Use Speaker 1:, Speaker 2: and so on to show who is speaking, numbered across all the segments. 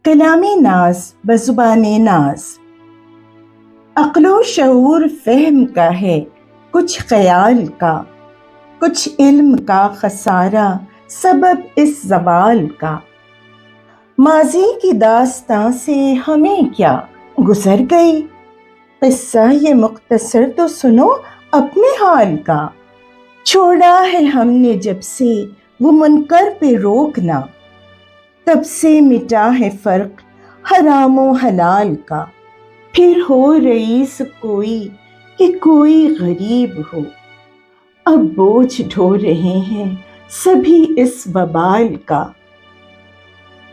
Speaker 1: کلام ناز بزبان ناز، عقل و شعور فہم کا ہے، کچھ خیال کا، کچھ علم کا خسارہ سبب اس زوال کا۔ ماضی کی داستان سے ہمیں کیا گزر گئی، قصہ یہ مختصر تو سنو اپنے حال کا۔ چھوڑا ہے ہم نے جب سے وہ منکر پہ روکنا، تب سے مٹا ہے فرق حرام و حلال کا۔ پھر ہو رئیس کوئی کہ کوئی غریب ہو، اب بوجھ ڈھو رہے ہیں سبھی اس وبال کا۔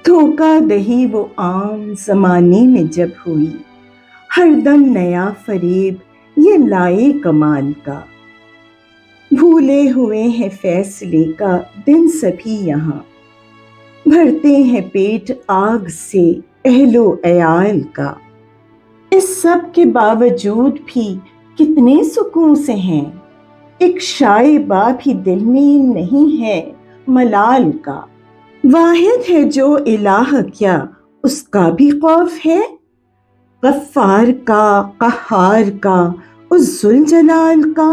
Speaker 1: دھوکہ دہی وہ عام زمانے میں جب ہوئی، ہر دم نیا فریب یہ لائے کمال کا۔ بھولے ہوئے ہیں فیصلے کا دن سبھی یہاں، بھرتے ہیں پیٹ آگ سے اہل و عیال کا۔ اس سب کے باوجود بھی کتنے سکون سے ہیں، ایک شائبہ بھی دل میں نہیں ہے ملال کا۔ واحد ہے جو الہ کیا اس کا بھی خوف ہے، غفار کا قہار کا اس ذوالجلال کا۔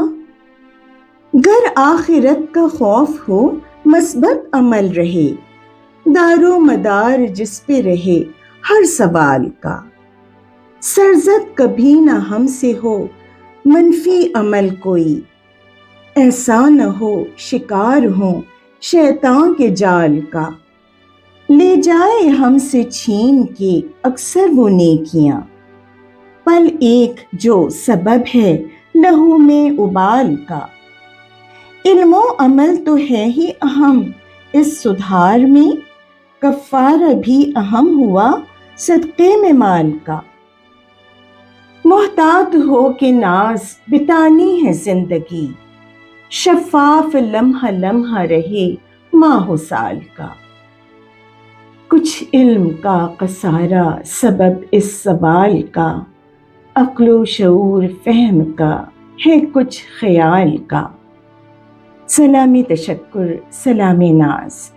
Speaker 1: گر آخرت کا خوف ہو مثبت عمل رہے، دار و مدار جس پہ رہے ہر سوال کا۔ سرزد کبھی نہ ہم سے ہو منفی عمل کوئی، ایسا نہ ہو شکار ہوں شیطان کے جال کا۔ لے جائے ہم سے چھین کے اکثر وہ نیکیاں، پل ایک جو سبب ہے لہو میں ابال کا۔ علم و عمل تو ہے ہی اہم اس سدھار میں، کفارہ بھی اہم ہوا صدقے میں مال کا۔ محتاط ہو کے ناز بتانی ہے زندگی، شفاف لمحہ لمحہ رہے ماہ و سال کا۔ کچھ علم کا قصارہ سبب اس زوال کا، عقل و شعور فہم کا ہے کچھ خیال کا۔ سلام تشکر، سلام ناز۔